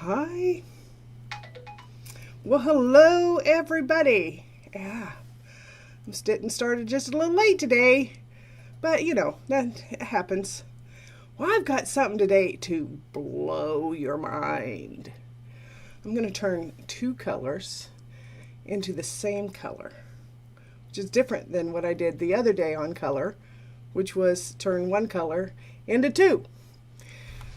Hi. Well, hello, everybody. Yeah, I'm getting started just a little late today, but that happens. Well, I've got something today to blow your mind. I'm going to turn two colors into the same color, which is different than what I did the other day on color, which was turn one color into two.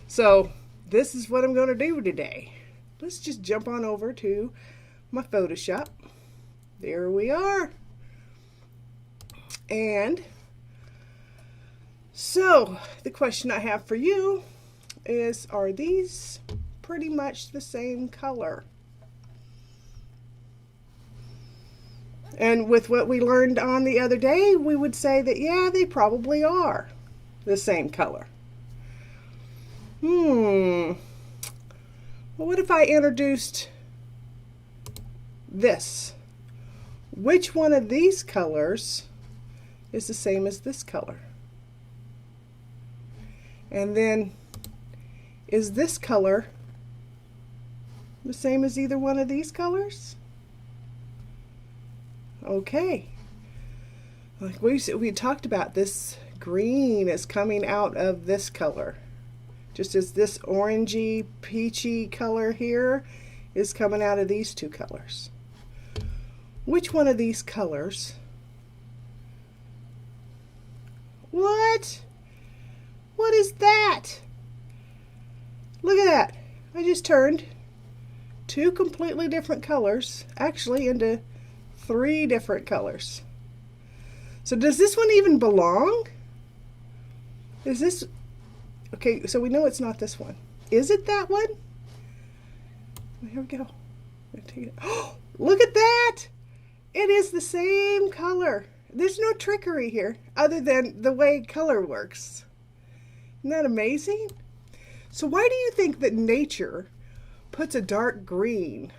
So this is what I'm going to do today. Let's just jump on over to my Photoshop. There we are. And so the question I have for you is, are these pretty much the same color? And with what we learned on the other day, we would say that, yeah, they probably are the same color. Well, what if I introduced this? Which one of these colors is the same as this color? And then, is this color the same as either one of these colors? Okay. Like we talked about, this green is coming out of this color. Just as this orangey, peachy color here is coming out of these two colors. Which one of these colors? What? What is that? Look at that. I just turned two completely different colors, actually, into three different colors. So does this one even belong? Is this... Okay, so we know it's not this one. Is it that one? Here we go. Take it. Oh, look at that! It is the same color. There's no trickery here other than the way color works. Isn't that amazing? So why do you think that nature puts a dark green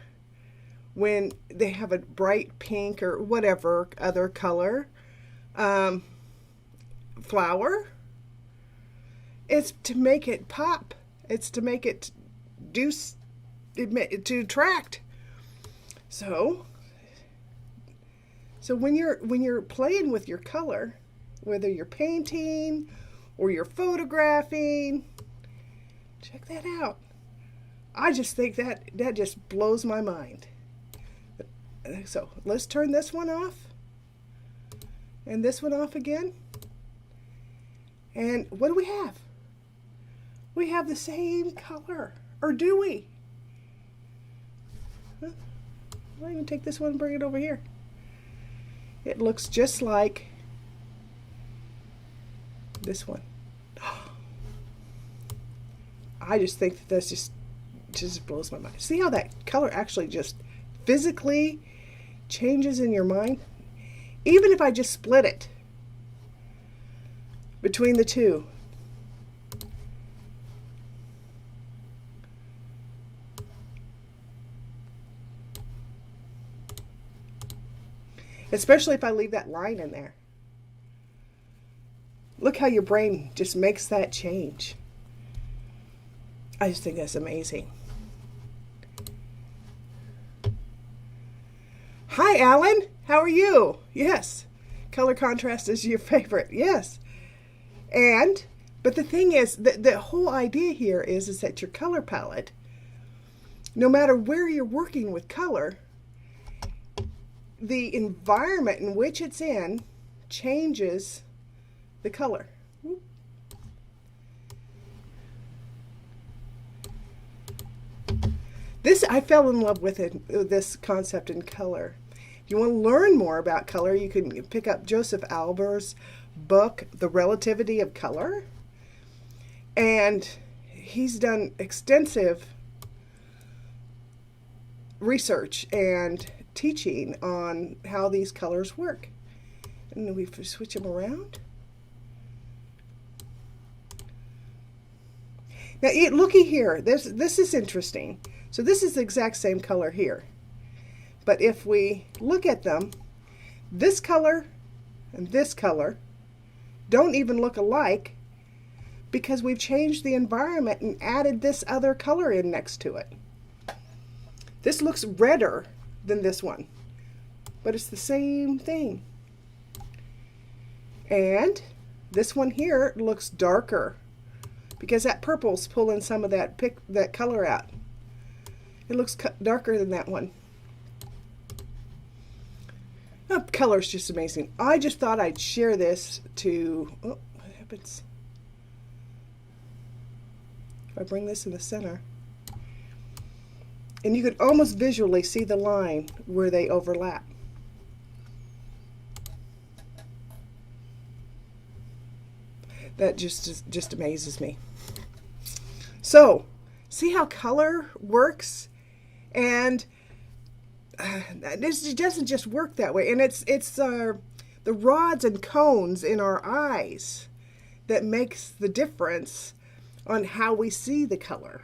when they have a bright pink or whatever other color flower? It's to make it pop. It's to make it to attract. So when you're playing with your color, whether you're painting or you're photographing, check that out. I just think that just blows my mind. So let's turn this one off and this one off again. And what do we have? We have the same color. Or do we? I'll even take this one and bring it over here. It looks just like this one. I just think that that's just blows my mind. See how that color actually just physically changes in your mind? Even if I just split it between the two. Especially if I leave that line in there. Look how your brain just makes that change. I just think that's amazing. Hi, Alan. How are you? Yes. Color contrast is your favorite. Yes. But the thing is, the whole idea here is that your color palette, no matter where you're working with color, the environment in which it's in changes the color. I fell in love with this concept in color. If you want to learn more about color, you can pick up Joseph Alber's book, The Relativity of Color. And he's done extensive research and teaching on how these colors work. And then we switch them around. Now, looky here. This is interesting. So this is the exact same color here. But if we look at them, this color and this color don't even look alike because we've changed the environment and added this other color in next to it. This looks redder than this one, but it's the same thing. And this one here looks darker because that purple's pulling some of that color out. It looks darker than that one. Oh, color's just amazing. I just thought I'd share this to, oh, what happens if I bring this in the center? And you could almost visually see the line where they overlap. That just amazes me. So, see how color works? And this doesn't just work that way. And it's the rods and cones in our eyes that makes the difference on how we see the color.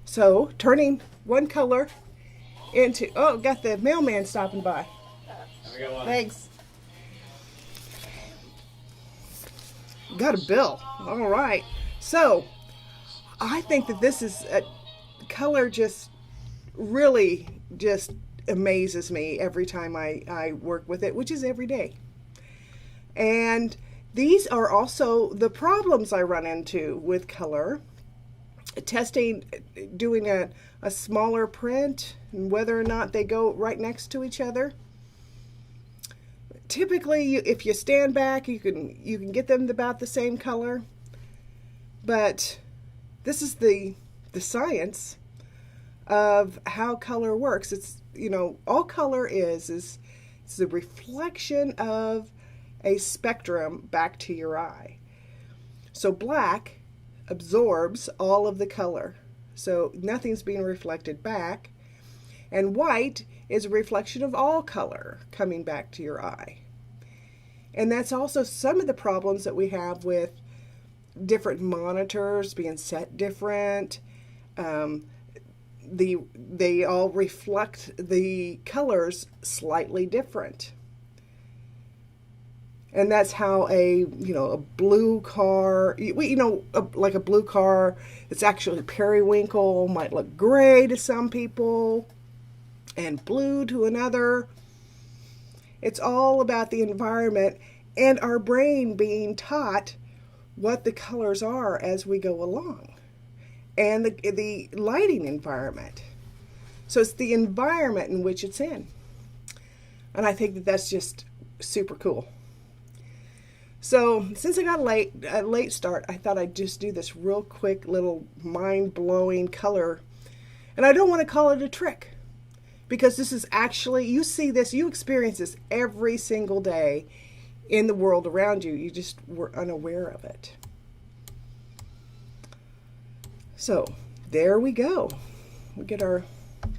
So, turning one color into, oh, got the mailman stopping by. Thanks. Got a bill. All right. So, I think that this is a color just really just amazes me every time I work with it, which is every day. And these are also the problems I run into with color. Testing, doing a smaller print, and whether or not they go right next to each other. Typically, if you stand back, you can get them about the same color. But this is the science of how color works. It's, you know, all color is it's the reflection of a spectrum back to your eye. So black absorbs all of the color, so nothing's being reflected back, and white is a reflection of all color coming back to your eye. And that's also some of the problems that we have with different monitors being set different. They all reflect the colors slightly different. And that's how a blue car, like a blue car, it's actually periwinkle, might look gray to some people and blue to another. It's all about the environment and our brain being taught what the colors are as we go along, and the lighting environment. So it's the environment in which it's in. And I think that that's just super cool. So since I got a late start, I thought I'd just do this real quick little mind-blowing color. And I don't want to call it a trick, because this is actually, you see this, you experience this every single day in the world around you. You just were unaware of it. So there we go. We get our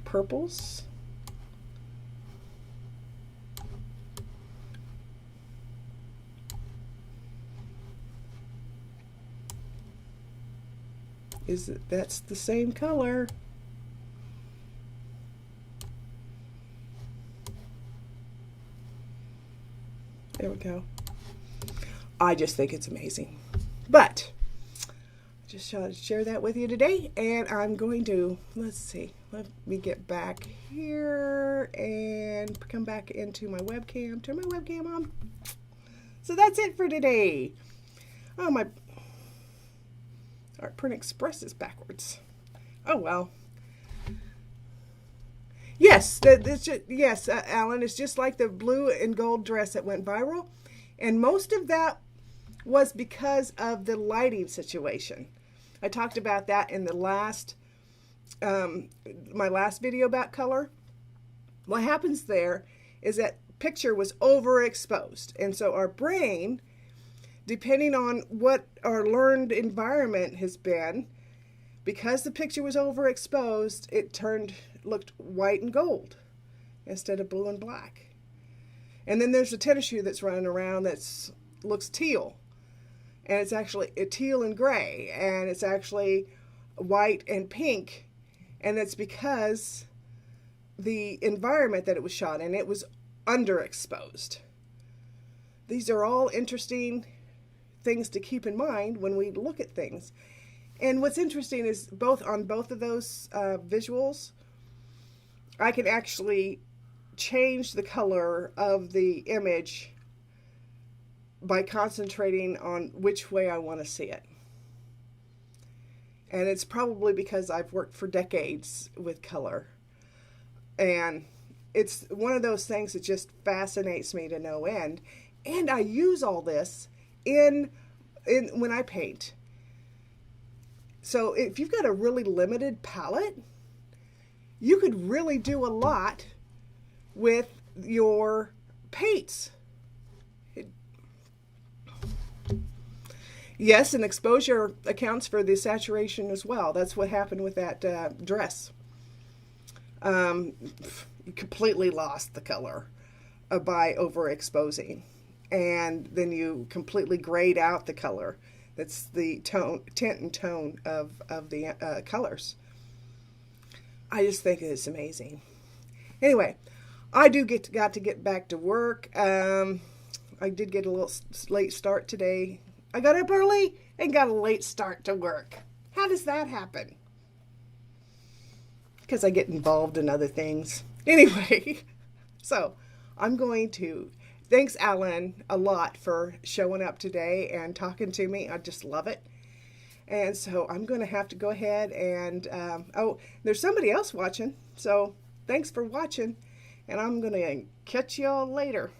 purples. That's the same color. There we go. I just think it's amazing. But I just thought I'd share that with you today, and I'm going to, let's see, let me get back here and come back into my webcam. Turn my webcam on. So that's it for today. Oh, my Art Print Express is backwards. Oh well. Yes, yes, Alan, it's just like the blue and gold dress that went viral, and most of that was because of the lighting situation. I talked about that in the last, my last video about color. What happens there is that picture was overexposed, and so our brain, depending on what our learned environment has been, because the picture was overexposed, it looked white and gold instead of blue and black. And then there's a tennis shoe that's running around that looks teal, and it's actually a teal and gray, and it's actually white and pink, and it's because the environment that it was shot in, it was underexposed. These are all interesting things to keep in mind when we look at things. And what's interesting is on both of those visuals, I can actually change the color of the image by concentrating on which way I want to see it. And it's probably because I've worked for decades with color. And it's one of those things that just fascinates me to no end. And I use all this in when I paint. So if you've got a really limited palette, you could really do a lot with your paints. Yes, and exposure accounts for the saturation as well. That's what happened with that dress. You completely lost the color by overexposing. And then you completely grayed out the color. That's the tint and tone of the colors. I just think it's amazing. Anyway, I got to get back to work. I did get a little late start today. I got up early and got a late start to work. How does that happen? Because I get involved in other things. Anyway, so I'm going to thanks, Alan, a lot for showing up today and talking to me. I just love it. And so I'm going to have to go ahead and, there's somebody else watching. So thanks for watching. And I'm going to catch y'all later.